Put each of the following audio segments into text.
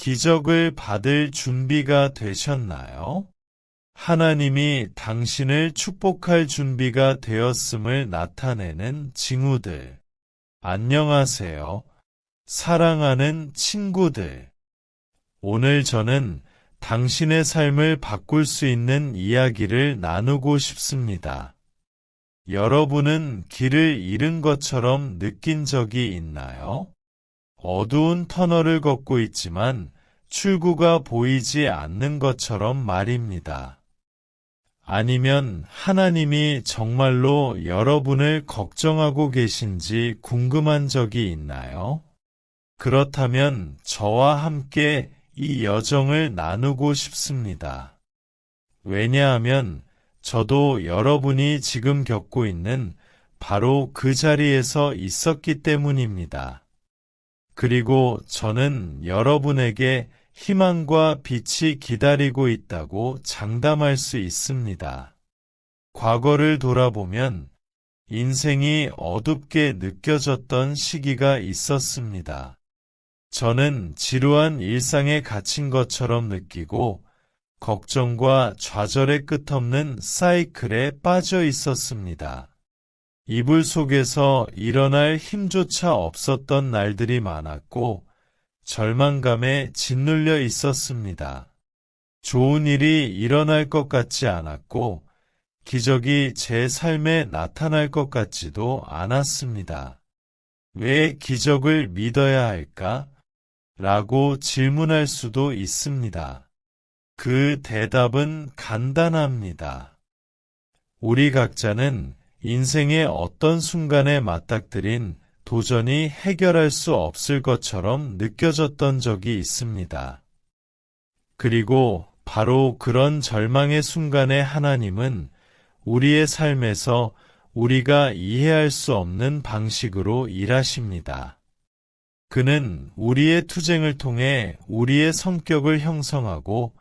기적을 받을 준비가 되셨나요? 하나님이 당신을 축복할 준비가 되었음을 나타내는 징후들. 안녕하세요. 사랑하는 친구들. 오늘 저는 당신의 삶을 바꿀 수 있는 이야기를 나누고 싶습니다. 여러분은 길을 잃은 것처럼 느낀 적이 있나요? 어두운 터널을 걷고 있지만 출구가 보이지 않는 것처럼 말입니다. 아니면 하나님이 정말로 여러분을 걱정하고 계신지 궁금한 적이 있나요? 그렇다면 저와 함께 이 여정을 나누고 싶습니다. 왜냐하면 저도 여러분이 지금 겪고 있는 바로 그 자리에서 있었기 때문입니다. 그리고 저는 여러분에게 희망과 빛이 기다리고 있다고 장담할 수 있습니다. 과거를 돌아보면 인생이 어둡게 느껴졌던 시기가 있었습니다. 저는 지루한 일상에 갇힌 것처럼 느끼고 걱정과 좌절의 끝없는 사이클에 빠져 있었습니다. 이불 속에서 일어날 힘조차 없었던 날들이 많았고 절망감에 짓눌려 있었습니다. 좋은 일이 일어날 것 같지 않았고 기적이 제 삶에 나타날 것 같지도 않았습니다. 왜 기적을 믿어야 할까? 라고 질문할 수도 있습니다. 그 대답은 간단합니다. 우리 각자는 인생의 어떤 순간에 맞닥뜨린 도저히 해결할 수 없을 것처럼 느껴졌던 적이 있습니다. 그리고 바로 그런 절망의 순간에 하나님은 우리의 삶에서 우리가 이해할 수 없는 방식으로 일하십니다. 그는 우리의 투쟁을 통해 우리의 성격을 형성하고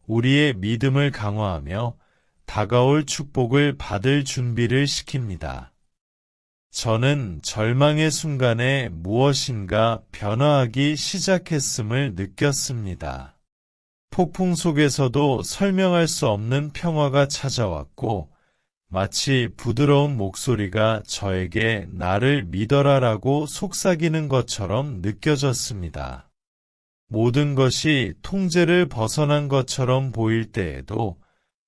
우리의 믿음을 강화하며 다가올 축복을 받을 준비를 시킵니다. 저는 절망의 순간에 무엇인가 변화하기 시작했음을 느꼈습니다. 폭풍 속에서도 설명할 수 없는 평화가 찾아왔고 마치 부드러운 목소리가 저에게 나를 믿어라라고 속삭이는 것처럼 느껴졌습니다. 모든 것이 통제를 벗어난 것처럼 보일 때에도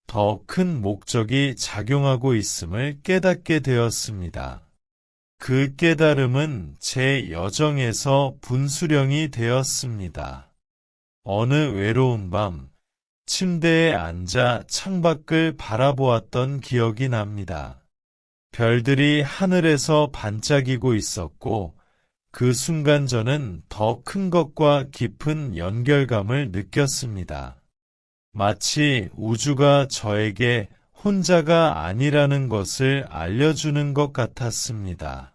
더 큰 목적이 작용하고 있음을 깨닫게 되었습니다. 그 깨달음은 제 여정에서 분수령이 되었습니다. 어느 외로운 밤, 침대에 앉아 창밖을 바라보았던 기억이 납니다. 별들이 하늘에서 반짝이고 있었고 그 순간 저는 더 큰 것과 깊은 연결감을 느꼈습니다. 마치 우주가 저에게 혼자가 아니라는 것을 알려주는 것 같았습니다.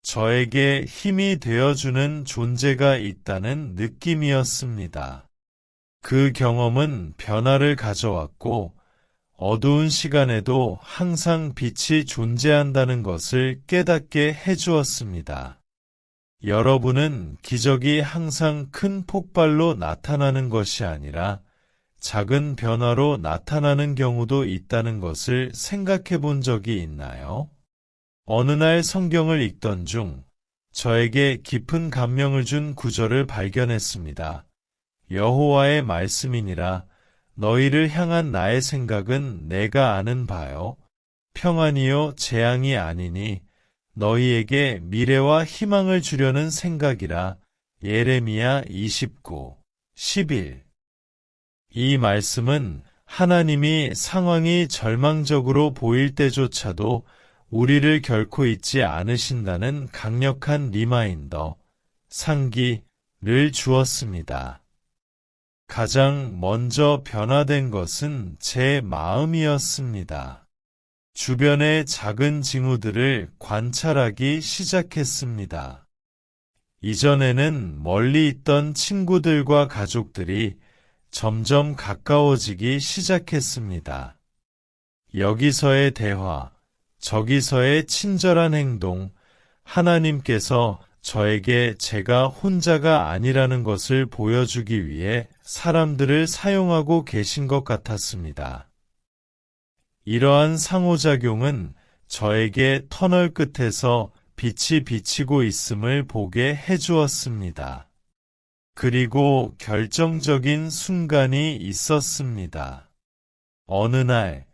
저에게 힘이 되어주는 존재가 있다는 느낌이었습니다. 그 경험은 변화를 가져왔고 어두운 시간에도 항상 빛이 존재한다는 것을 깨닫게 해주었습니다. 여러분은 기적이 항상 큰 폭발로 나타나는 것이 아니라 작은 변화로 나타나는 경우도 있다는 것을 생각해 본 적이 있나요? 어느 날 성경을 읽던 중 저에게 깊은 감명을 준 구절을 발견했습니다. 여호와의 말씀이니라 너희를 향한 나의 생각은 내가 아는 바요. 평안이요 재앙이 아니니 너희에게 미래와 희망을 주려는 생각이라. 예레미야 29, 11. 이 말씀은 하나님이 상황이 절망적으로 보일 때조차도 우리를 결코 잊지 않으신다는 강력한 리마인더, 상기를 주었습니다. 가장 먼저 변화된 것은 제 마음이었습니다. 주변의 작은 징후들을 관찰하기 시작했습니다. 이전에는 멀리 있던 친구들과 가족들이 점점 가까워지기 시작했습니다. 여기서의 대화, 저기서의 친절한 행동, 하나님께서 저에게 제가 혼자가 아니라는 것을 보여주기 위해 사람들을 사용하고 계신 것 같았습니다. 이러한 상호작용은 저에게 터널 끝에서 빛이 비치고 있음을 보게 해주었습니다. 그리고 결정적인 순간이 있었습니다. 어느 날,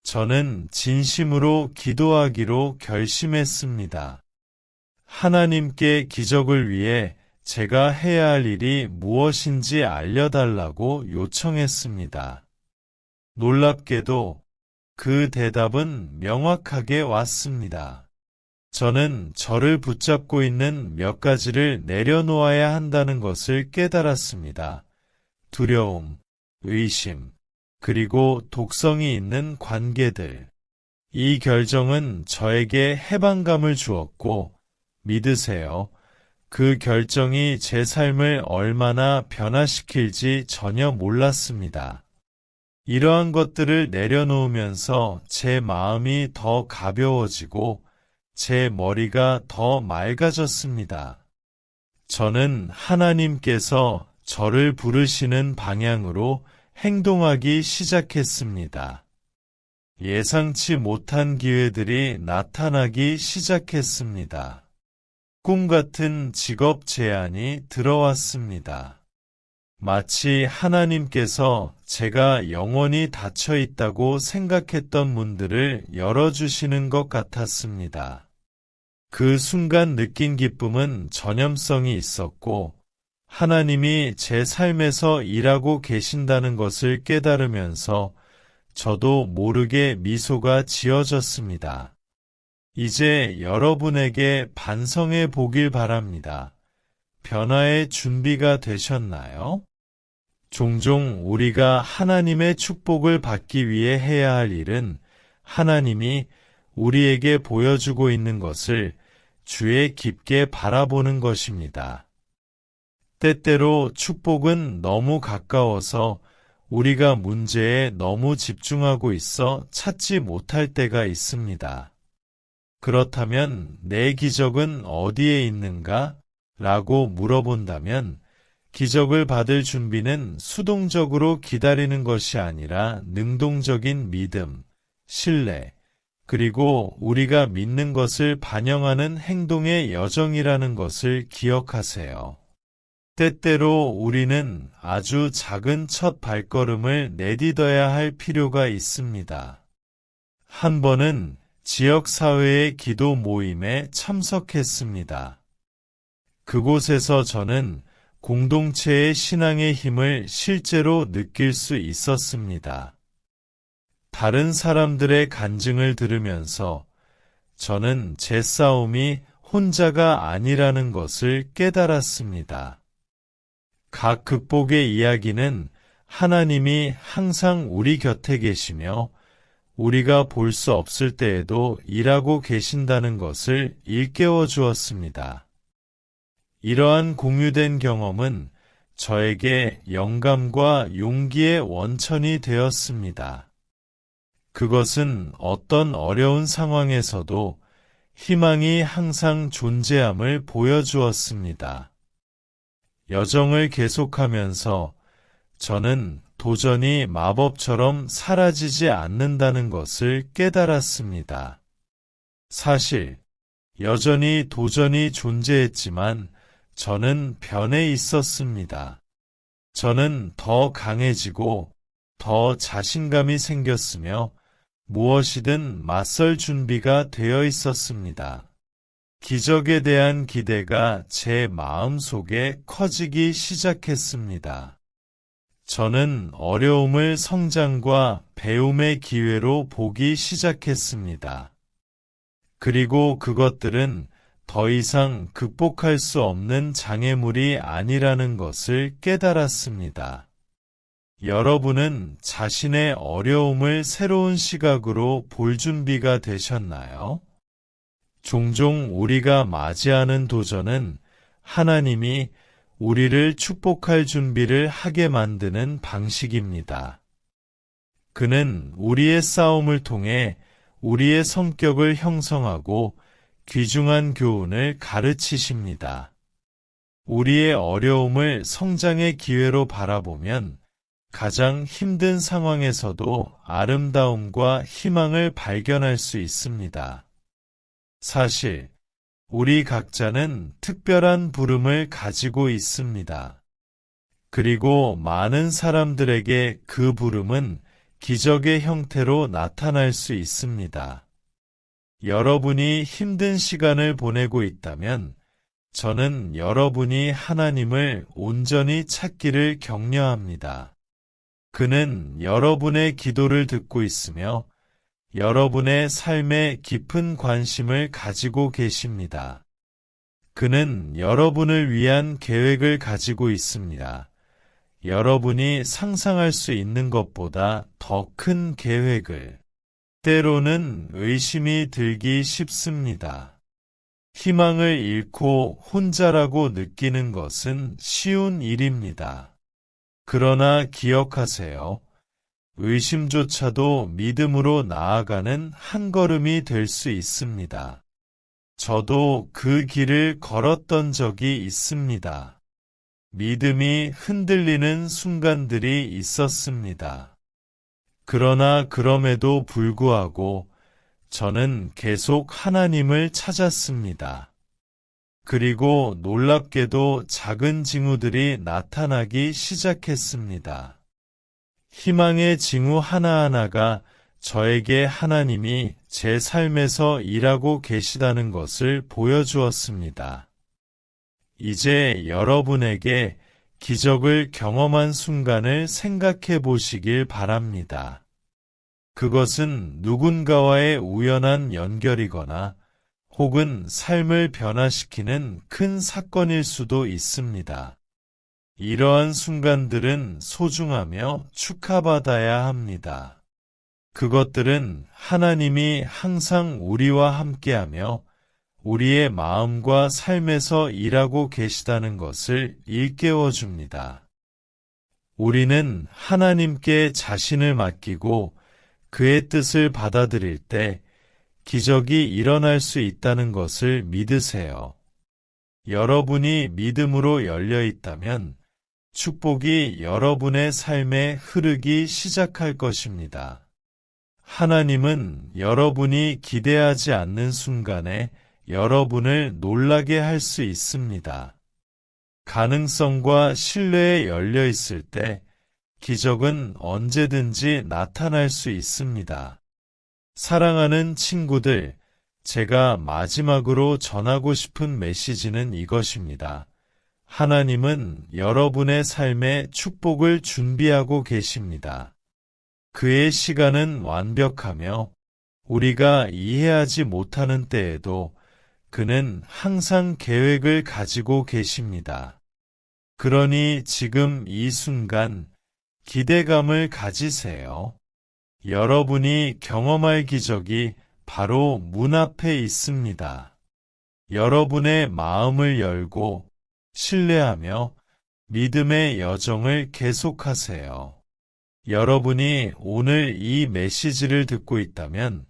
저는 진심으로 기도하기로 결심했습니다. 하나님께 기적을 위해 제가 해야 할 일이 무엇인지 알려달라고 요청했습니다. 놀랍게도 그 대답은 명확하게 왔습니다. 저는 저를 붙잡고 있는 몇 가지를 내려놓아야 한다는 것을 깨달았습니다. 두려움, 의심, 그리고 독성이 있는 관계들. 이 결정은 저에게 해방감을 주었고, 믿으세요. 그 결정이 제 삶을 얼마나 변화시킬지 전혀 몰랐습니다. 이러한 것들을 내려놓으면서 제 마음이 더 가벼워지고 제 머리가 더 맑아졌습니다. 저는 하나님께서 저를 부르시는 방향으로 행동하기 시작했습니다. 예상치 못한 기회들이 나타나기 시작했습니다. 꿈 같은 직업 제안이 들어왔습니다. 마치 하나님께서 제가 영원히 닫혀 있다고 생각했던 문들을 열어주시는 것 같았습니다. 그 순간 느낀 기쁨은 전염성이 있었고, 하나님이 제 삶에서 일하고 계신다는 것을 깨달으면서 저도 모르게 미소가 지어졌습니다. 이제 여러분에게 반성해 보길 바랍니다. 변화의 준비가 되셨나요? 종종 우리가 하나님의 축복을 받기 위해 해야 할 일은 하나님이 우리에게 보여주고 있는 것을 주의 깊게 바라보는 것입니다. 때때로 축복은 너무 가까워서 우리가 문제에 너무 집중하고 있어 찾지 못할 때가 있습니다. 그렇다면 내 기적은 어디에 있는가? 라고 물어본다면 기적을 받을 준비는 수동적으로 기다리는 것이 아니라 능동적인 믿음, 신뢰, 그리고 우리가 믿는 것을 반영하는 행동의 여정이라는 것을 기억하세요. 때때로 우리는 아주 작은 첫 발걸음을 내딛어야 할 필요가 있습니다. 한 번은 지역사회의 기도 모임에 참석했습니다. 그곳에서 저는 공동체의 신앙의 힘을 실제로 느낄 수 있었습니다. 다른 사람들의 간증을 들으면서 저는 제 싸움이 혼자가 아니라는 것을 깨달았습니다. 각 극복의 이야기는 하나님이 항상 우리 곁에 계시며 우리가 볼 수 없을 때에도 일하고 계신다는 것을 일깨워 주었습니다. 이러한 공유된 경험은 저에게 영감과 용기의 원천이 되었습니다. 그것은 어떤 어려운 상황에서도 희망이 항상 존재함을 보여주었습니다. 여정을 계속하면서 저는 도전이 마법처럼 사라지지 않는다는 것을 깨달았습니다. 사실 여전히 도전이 존재했지만 저는 변해 있었습니다. 저는 더 강해지고 더 자신감이 생겼으며 무엇이든 맞설 준비가 되어 있었습니다. 기적에 대한 기대가 제 마음속에 커지기 시작했습니다. 저는 어려움을 성장과 배움의 기회로 보기 시작했습니다. 그리고 그것들은 더 이상 극복할 수 없는 장애물이 아니라는 것을 깨달았습니다. 여러분은 자신의 어려움을 새로운 시각으로 볼 준비가 되셨나요? 종종 우리가 맞이하는 도전은 하나님이 우리를 축복할 준비를 하게 만드는 방식입니다. 그는 우리의 싸움을 통해 우리의 성격을 형성하고 귀중한 교훈을 가르치십니다. 우리의 어려움을 성장의 기회로 바라보면 가장 힘든 상황에서도 아름다움과 희망을 발견할 수 있습니다. 사실, 우리 각자는 특별한 부름을 가지고 있습니다. 그리고 많은 사람들에게 그 부름은 기적의 형태로 나타날 수 있습니다. 여러분이 힘든 시간을 보내고 있다면 저는 여러분이 하나님을 온전히 찾기를 격려합니다. 그는 여러분의 기도를 듣고 있으며 여러분의 삶에 깊은 관심을 가지고 계십니다. 그는 여러분을 위한 계획을 가지고 있습니다. 여러분이 상상할 수 있는 것보다 더 큰 계획을. 때로는 의심이 들기 쉽습니다. 희망을 잃고 혼자라고 느끼는 것은 쉬운 일입니다. 그러나 기억하세요. 의심조차도 믿음으로 나아가는 한 걸음이 될 수 있습니다. 저도 그 길을 걸었던 적이 있습니다. 믿음이 흔들리는 순간들이 있었습니다. 그러나 그럼에도 불구하고 저는 계속 하나님을 찾았습니다. 그리고 놀랍게도 작은 징후들이 나타나기 시작했습니다. 희망의 징후 하나하나가 저에게 하나님이 제 삶에서 일하고 계시다는 것을 보여주었습니다. 이제 여러분에게 기적을 경험한 순간을 생각해 보시길 바랍니다. 그것은 누군가와의 우연한 연결이거나 혹은 삶을 변화시키는 큰 사건일 수도 있습니다. 이러한 순간들은 소중하며 축하받아야 합니다. 그것들은 하나님이 항상 우리와 함께하며 우리의 마음과 삶에서 일하고 계시다는 것을 일깨워 줍니다. 우리는 하나님께 자신을 맡기고 그의 뜻을 받아들일 때 기적이 일어날 수 있다는 것을 믿으세요. 여러분이 믿음으로 열려 있다면 축복이 여러분의 삶에 흐르기 시작할 것입니다. 하나님은 여러분이 기대하지 않는 순간에 여러분을 놀라게 할 수 있습니다. 가능성과 신뢰에 열려 있을 때 기적은 언제든지 나타날 수 있습니다. 사랑하는 친구들, 제가 마지막으로 전하고 싶은 메시지는 이것입니다. 하나님은 여러분의 삶에 축복을 준비하고 계십니다. 그의 시간은 완벽하며 우리가 이해하지 못하는 때에도 그는 항상 계획을 가지고 계십니다. 그러니 지금 이 순간 기대감을 가지세요. 여러분이 경험할 기적이 바로 문 앞에 있습니다. 여러분의 마음을 열고 신뢰하며 믿음의 여정을 계속하세요. 여러분이 오늘 이 메시지를 듣고 있다면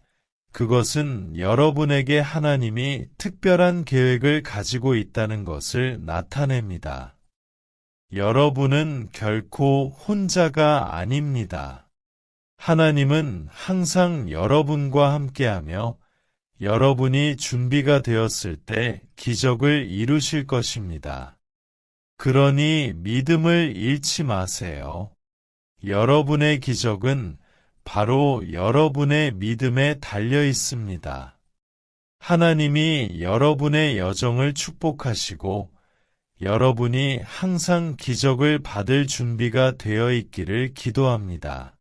그것은 여러분에게 하나님이 특별한 계획을 가지고 있다는 것을 나타냅니다. 여러분은 결코 혼자가 아닙니다. 하나님은 항상 여러분과 함께하며 여러분이 준비가 되었을 때 기적을 이루실 것입니다. 그러니 믿음을 잃지 마세요. 여러분의 기적은 바로 여러분의 믿음에 달려 있습니다. 하나님이 여러분의 여정을 축복하시고 여러분이 항상 기적을 받을 준비가 되어 있기를 기도합니다.